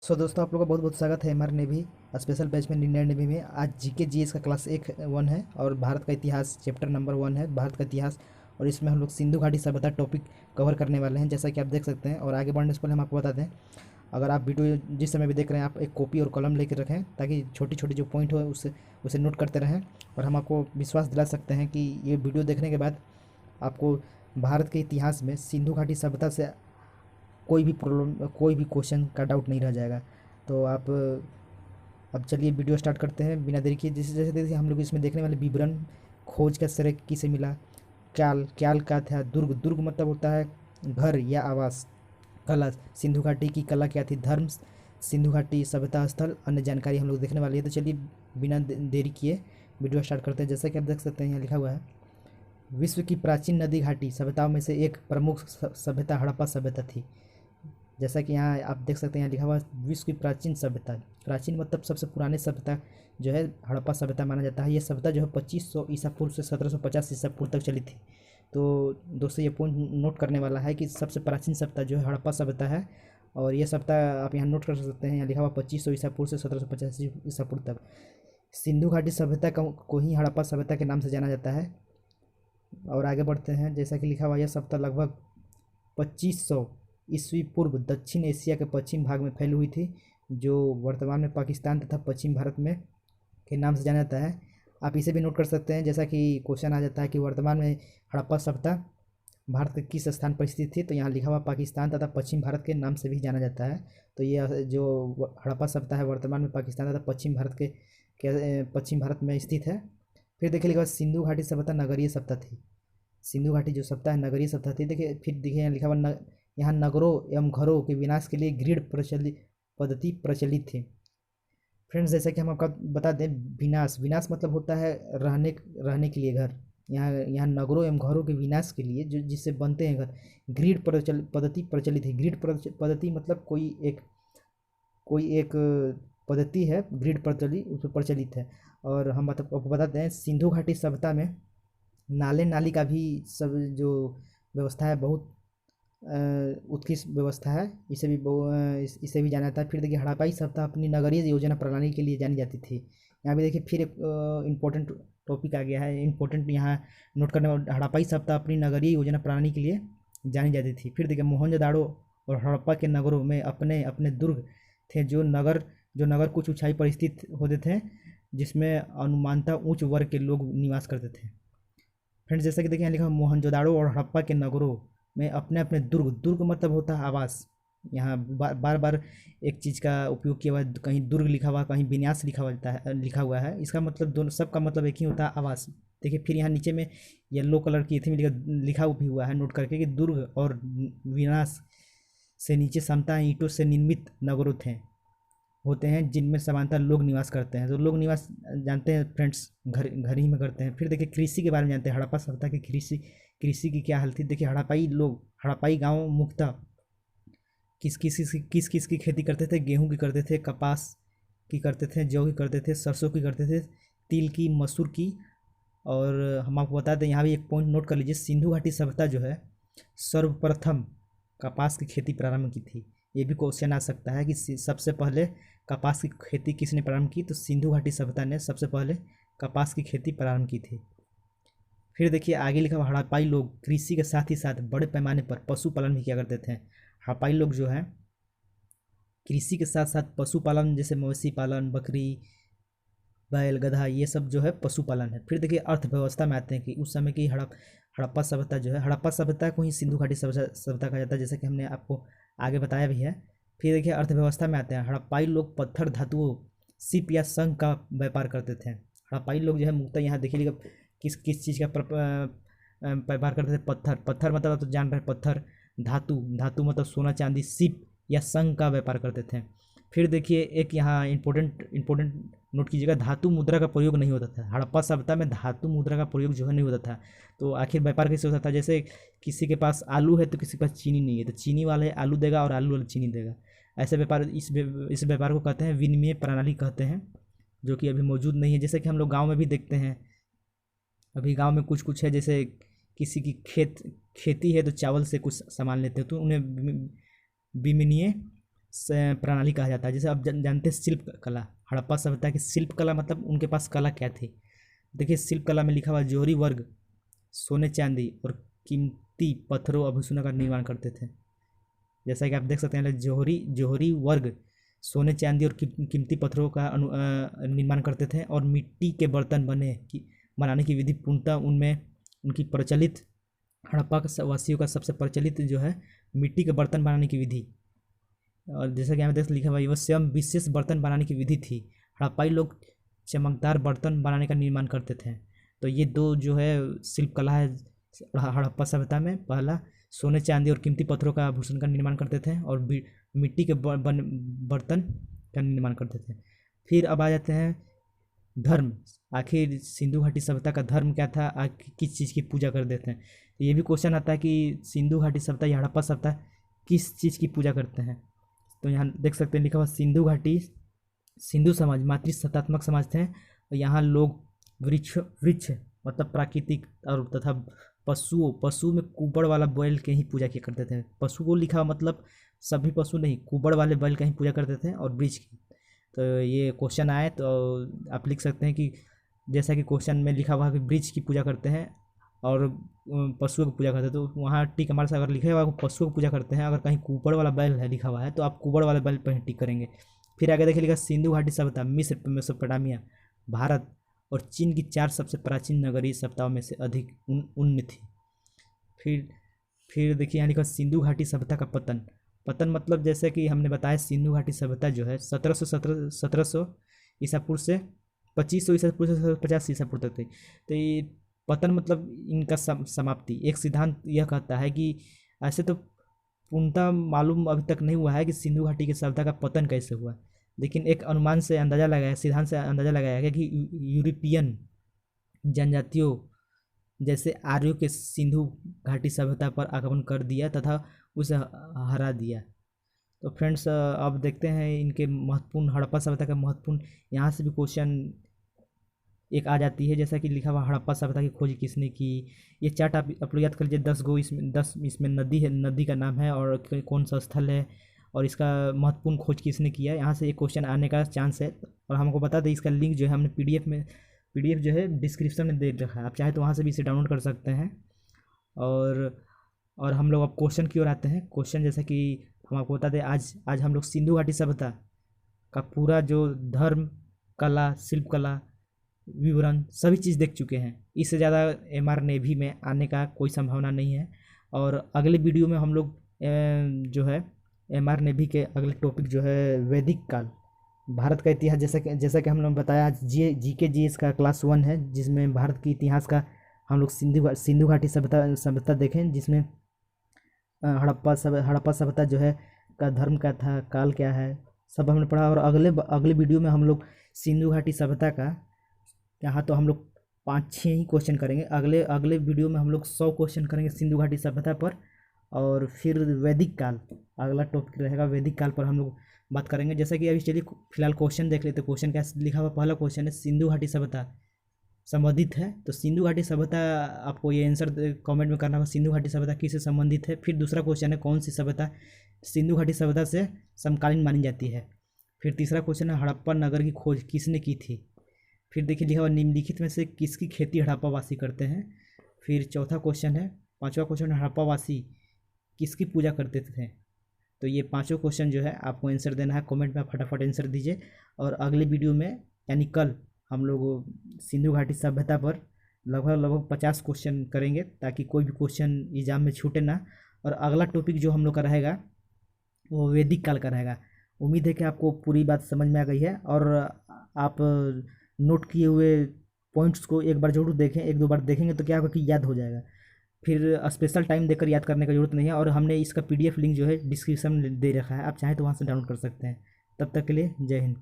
दोस्तों, आप लोगों का बहुत बहुत स्वागत है हमारे नेवी स्पेशल बैच में इंडियन नेवी में। आज जीके जीएस का क्लास एक वन है और भारत का इतिहास चैप्टर नंबर वन है, भारत का इतिहास। और इसमें हम लोग सिंधु घाटी सभ्यता टॉपिक कवर करने वाले हैं, जैसा कि आप देख सकते हैं। और आगे बढ़ने से पहले हम आपको बता दें, अगर आप वीडियो जिस समय भी देख रहे हैं, आप एक कॉपी और कलम लेकर रखें ताकि छोटी छोटी जो पॉइंट हो उसे उसे नोट करते रहें। और हम आपको विश्वास दिला सकते हैं कि ये वीडियो देखने के बाद आपको भारत के इतिहास में सिंधु घाटी सभ्यता से कोई भी प्रॉब्लम, कोई भी क्वेश्चन का डाउट नहीं रह जाएगा। तो आप अब चलिए वीडियो स्टार्ट करते हैं बिना देरी किए। जैसे जैसे जैसे हम लोग इसमें देखने वाले विवरण, खोज का श्रेय किसे मिला, क्याल क्याल का था, दुर्ग दुर्ग मतलब होता है घर या आवास, कला सिंधु घाटी की कला क्या थी, धर्म सिंधु घाटी सभ्यता स्थल, अन्य जानकारी हम लोग देखने वाले हैं। तो चलिए बिना देरी किए वीडियो स्टार्ट करते हैं। जैसा कि आप देख सकते हैं, यहाँ लिखा हुआ है, विश्व की प्राचीन नदी घाटी सभ्यताओं में से एक प्रमुख सभ्यता हड़प्पा सभ्यता थी। जैसा कि यहाँ आप देख सकते हैं, यहाँ लिखा हुआ है विश्व की प्राचीन सभ्यता। प्राचीन मतलब सबसे पुराने सभ्यता जो है हड़प्पा सभ्यता माना जाता है। ये सभ्यता जो है 2500 ईसा पूर्व से 1750 ईसा पूर्व तक चली थी। तो दोस्तों, ये पॉइंट नोट करने वाला है कि सबसे प्राचीन सभ्यता जो है हड़प्पा सभ्यता है। और ये सभ्यता आप यहाँ नोट कर सकते हैं, यहाँ लिखा हुआ 2500 ईसा पूर्व से 1750 ईसा पूर्व तक। सिंधु घाटी सभ्यता को ही हड़प्पा सभ्यता के नाम से जाना जाता है। और आगे बढ़ते हैं, जैसा कि लिखा हुआ, यह सभ्यता लगभग 2500 ईस्वी पूर्व दक्षिण एशिया के पश्चिम भाग में फैली हुई थी, जो वर्तमान में पाकिस्तान तथा पश्चिम भारत में के नाम से जाना जाता है। आप इसे भी नोट कर सकते हैं, जैसा कि क्वेश्चन आ जाता है कि वर्तमान में हड़प्पा सभ्यता भारत के किस स्थान पर स्थित थी, तो यहाँ लिखा हुआ पाकिस्तान तथा पश्चिम भारत के नाम से भी जाना जाता है। तो ये जो हड़प्पा सभ्यता है वर्तमान में पाकिस्तान तथा पश्चिम भारत के पश्चिम भारत में स्थित है। फिर देखिए लिखा हुआ सिंधु घाटी सभ्यता नगरीय सभ्यता थी। सिंधु घाटी जो सभ्यता है नगरीय सभ्यता थी। देखिए फिर देखिए यहाँ लिखा हुआ यहाँ नगरों एवं घरों के विनाश के लिए ग्रिड प्रचलित पद्धति प्रचलित थी। फ्रेंड्स, जैसा कि हम आपका बता दें, विनाश विनाश मतलब होता है रहने रहने के लिए घर। यहाँ नगरों एवं घरों के विनाश के लिए जो जिससे बनते हैं घर, ग्रिड पद्धति प्रचलित है। ग्रिड पद्धति मतलब कोई एक पद्धति है, ग्रिड प्रचलित उस पर प्रचलित है। और हम आपको बताते हैं, सिंधु घाटी सभ्यता में नाले नाली का भी सब जो व्यवस्था है बहुत उत्कृष्ट व्यवस्था है। इसे भी जाना जाता है। फिर देखिए हड़प्पाई सभ्यता अपनी नगरीय योजना प्रणाली के लिए जानी जाती थी। यहाँ भी देखिए फिर एक इम्पोर्टेंट टॉपिक आ गया है, इम्पोर्टेंट यहाँ नोट करने वाला। हड़प्पाई सभ्यता अपनी नगरीय योजना प्रणाली के लिए जानी जाती थी। फिर देखिए मोहनजोदाड़ो और हड़प्पा के नगरों में अपने अपने दुर्ग थे, जो नगर कुछ ऊंचाई पर स्थित होते थे, जिसमें अनुमानतः उच्च वर्ग के लोग निवास करते थे। फ्रेंड्स, जैसा कि देखिए यहाँ लिखा मोहनजोदाड़ो और हड़प्पा के नगरों में अपने अपने दुर्ग दुर्ग मतलब होता है आवास। यहाँ बार बार एक चीज़ का उपयोग किया हुआ है, कहीं दुर्ग लिखा हुआ, कहीं विन्यास लिखा हुआ है। इसका मतलब दोनों, सबका मतलब एक ही होता है, आवास। देखिए फिर यहाँ नीचे में येलो कलर की थी लिखा भी हुआ है, नोट करके, कि दुर्ग और विनाश से नीचे समता ईंटों से निर्मित नगरों थे होते हैं, जिनमें समानता लोग निवास करते हैं। तो लोग निवास जानते हैं फ्रेंड्स, घर घर ही में करते हैं। फिर देखिए कृषि के बारे में जानते हैं, हड़प्पा सभ्यता की कृषि की क्या हाल थी। देखिए हड़प्पाई गाँव मुख्यतः किस किस की खेती करते थे। गेहूं की करते थे, कपास की करते थे, जौ की करते थे, सरसों की करते थे, तिल की, मसूर की। और हम आपको बता दें, यहाँ भी एक पॉइंट नोट कर लीजिए, सिंधु घाटी सभ्यता जो है सर्वप्रथम कपास की खेती प्रारंभ की थी। ये भी क्वेश्चन आ सकता है कि सबसे पहले कपास की खेती किसने प्रारंभ की, तो सिंधु घाटी सभ्यता ने सबसे पहले कपास की खेती प्रारंभ की थी। फिर देखिए आगे लिखा हुआ, हड़प्पाई लोग कृषि के साथ ही साथ बड़े पैमाने पर पशुपालन भी किया करते थे। हड़प्पाई लोग जो है कृषि के साथ साथ पशुपालन, जैसे मवेशी पालन, बकरी, बैल, गधा, ये सब जो है पशुपालन है। फिर देखिए अर्थव्यवस्था में आते हैं कि उस समय की हड़प्पा सभ्यता जो है, हड़प्पा सभ्यता को ही सिंधु घाटी सभ्यता कहा जाता है, जैसे कि हमने आपको आगे बताया भी है। फिर देखिए अर्थव्यवस्था में आते हैं, हड़प्पाई लोग पत्थर धातुओं, सीप या शंख का व्यापार करते थे। हड़प्पाई लोग जो है मुख्यतः यहाँ देखिएगा किस किस चीज़ का व्यापार करते थे। पत्थर पत्थर मतलब आप तो जान रहे हैं, पत्थर, धातु धातु मतलब सोना चांदी, सीप या शंख का व्यापार करते थे। फिर देखिए एक यहाँ इंपॉर्टेंट नोट कीजिएगा, धातु मुद्रा का प्रयोग नहीं होता था। हड़प्पा सभ्यता में धातु मुद्रा का प्रयोग जो है नहीं होता था। तो आखिर व्यापार कैसे होता था, जैसे किसी के पास आलू है तो किसी के पास चीनी नहीं है, तो चीनी वाले आलू देगा और आलू वाले चीनी देगा। ऐसे व्यापार, इस व्यापार को कहते हैं विनिमय प्रणाली कहते हैं, जो कि अभी मौजूद नहीं है। जैसे कि हम लोग गाँव में भी देखते हैं, अभी गांव में कुछ कुछ है, जैसे किसी की खेती है तो चावल से कुछ सामान लेते हैं, तो उन्हें विनिमय प्रणाली कहा जाता है। जैसे आप जानते हैं शिल्प कला, हड़प्पा सभ्यता की शिल्प कला मतलब उनके पास कला क्या थी। देखिए शिल्प कला में लिखा हुआ जोहरी वर्ग सोने चांदी और कीमती पत्थरों आभूषणों का निर्माण करते थे। जैसा कि आप देख सकते हैं जोहरी वर्ग सोने चांदी और कीमती पत्थरों का निर्माण करते थे और मिट्टी के बर्तन बनाने की विधि पूर्णतः उनमें उनकी प्रचलित हड़प्पा वासियों का सबसे प्रचलित जो है मिट्टी के बर्तन बनाने की विधि। और जैसा कि यहाँ देख लिखा हुआ वह स्वयं विशेष बर्तन बनाने की विधि थी। हड़प्पाई लोग चमकदार बर्तन बनाने का निर्माण करते थे। तो ये दो जो है शिल्प कला है हड़प्पा सभ्यता में। पहला सोने चांदी और कीमती पत्थरों का आभूषण का निर्माण करते थे और मिट्टी के बर्तन का निर्माण करते थे। फिर अब आ जाते हैं धर्म। आखिर सिंधु घाटी सभ्यता का धर्म क्या था, किस चीज़ की पूजा करते थे। ये भी क्वेश्चन आता है कि सिंधु घाटी सभ्यता या हड़प्पा सभ्यता किस चीज़ की पूजा करते हैं। तो यहाँ देख सकते हैं लिखा हुआ सिंधु घाटी सिंधु समाज मातृसत्तात्मक समाज थे। यहाँ लोग वृक्ष मतलब प्राकृतिक और तथा पशु में कुबड़ वाला बैल के ही पूजा किया करते थे। पशु को लिखा मतलब सभी पशु नहीं, कुबड़ वाले बैल का ही पूजा करते थे और वृक्ष की। तो ये क्वेश्चन आए तो आप लिख सकते हैं कि जैसा कि क्वेश्चन में लिखा हुआ है कि वृक्ष की पूजा करते हैं और पशुओं की पूजा करते हैं, तो वहाँ टिक हमारे साथ अगर लिखा हुआ पशुओं की पूजा करते हैं, अगर कहीं कुबड़ वाला बैल है लिखा हुआ है तो आप कुबड़ वाले बैल पर ही टिक करेंगे। फिर आगे देखिए लिखा सिंधु घाटी सभ्यता मिस्र, मेसोपोटामिया, भारत और चीन की 4 सबसे प्राचीन नगरीय सभ्यताओं में से अधिक उन्नत थी। फिर देखिए यहाँ लिखा सिंधु घाटी सभ्यता का पतन मतलब जैसे कि हमने बताया सिंधु घाटी सभ्यता जो है 1700 ईसा पूर्व से 2500 ईसा पूर्व से 50 ईसा पूर्व तक थी। तो ये पतन मतलब इनका समाप्ति। एक सिद्धांत यह कहता है कि ऐसे तो पूर्णतः मालूम अभी तक नहीं हुआ है कि सिंधु घाटी की सभ्यता का पतन कैसे हुआ, लेकिन एक अनुमान से अंदाजा लगाया, सिद्धांत से अंदाजा लगाया गया कि यूरोपियन जनजातियों जैसे आर्यों के सिंधु घाटी सभ्यता पर आक्रमण कर दिया तथा उसे हरा दिया। तो फ्रेंड्स अब देखते हैं इनके महत्वपूर्ण हड़प्पा सभ्यता का महत्वपूर्ण, यहाँ से भी क्वेश्चन एक आ जाती है। जैसा कि लिखा हुआ हड़प्पा सभ्यता की खोज किसने की। ये चार्ट आप लोग याद कर लीजिए। 10 इसमें नदी है, नदी का नाम है और कौन सा स्थल है और इसका महत्वपूर्ण खोज किसने किया। यहाँ से एक क्वेश्चन आने का चांस है। और हमको बता दें इसका लिंक जो है हमने पीडीएफ जो है डिस्क्रिप्शन में दे रखा है, आप चाहे तो वहाँ से भी इसे डाउनलोड कर सकते हैं। और हम लोग अब क्वेश्चन की ओर आते हैं। क्वेश्चन जैसा कि हम आपको बता दें आज हम लोग सिंधु घाटी सभ्यता का पूरा जो धर्म, कला, शिल्प कला, विवरण सभी चीज़ देख चुके हैं। इससे ज़्यादा एमआर नेवी में आने का कोई संभावना नहीं है। और अगले वीडियो में हम लोग जो है एमआर नेवी के अगले टॉपिक जो है वैदिक काल, भारत का इतिहास, जैसा कि हम लोग बताया आज जीके जीएस का क्लास 1 है, जिसमें भारत के इतिहास का हम लोग सिंधु घाटी सभ्यता देखें, जिसमें हड़प्पा सभ्यता जो है का धर्म क्या था, काल क्या है, सब हमने पढ़ा। और अगले वीडियो में हम लोग सिंधु घाटी सभ्यता का यहाँ तो हम लोग 5-6 ही क्वेश्चन करेंगे। अगले वीडियो में हम लोग 100 क्वेश्चन करेंगे सिंधु घाटी सभ्यता पर। और फिर वैदिक काल अगला टॉपिक रहेगा, वैदिक काल पर हम लोग बात करेंगे। जैसा कि अभी चलिए फिलहाल क्वेश्चन देख लेते हैं। क्वेश्चन क्या लिखा हुआ, पहला क्वेश्चन है सिंधु घाटी सभ्यता संबंधित है। तो सिंधु घाटी सभ्यता आपको ये आंसर कमेंट में करना होगा, सिंधु घाटी सभ्यता किससे संबंधित है। फिर दूसरा क्वेश्चन है कौन सी सभ्यता सिंधु घाटी सभ्यता से समकालीन मानी जाती है। फिर तीसरा क्वेश्चन है हड़प्पा नगर की खोज किसने की थी। फिर देखिए लिखा हुआ निम्नलिखित में से किसकी खेती हड़प्पावासी करते हैं। फिर चौथा क्वेश्चन है, पांचवा क्वेश्चन है हड़प्पावासी किसकी पूजा करते थे। तो ये पांचों क्वेश्चन जो है आपको आंसर देना है, कमेंट में फटाफट आंसर दीजिए। और अगले वीडियो में यानी कल हम लोग सिंधु घाटी सभ्यता पर लगभग 50 क्वेश्चन करेंगे, ताकि कोई भी क्वेश्चन एग्जाम में छूटे ना। और अगला टॉपिक जो हम लोग का रहेगा वो वैदिक काल का रहेगा। उम्मीद है कि आपको पूरी बात समझ में आ गई है और आप नोट किए हुए पॉइंट्स को एक बार जरूर देखें। 1-2 बार देखेंगे तो क्या होगा कि याद हो जाएगा, फिर स्पेशल टाइम देकर याद करने की जरूरत नहीं है। और हमने इसका पीडीएफ लिंक जो है डिस्क्रिप्शन में दे रखा है, आप चाहें तो वहाँ से डाउनलोड कर सकते हैं। तब तक के लिए जय हिंद।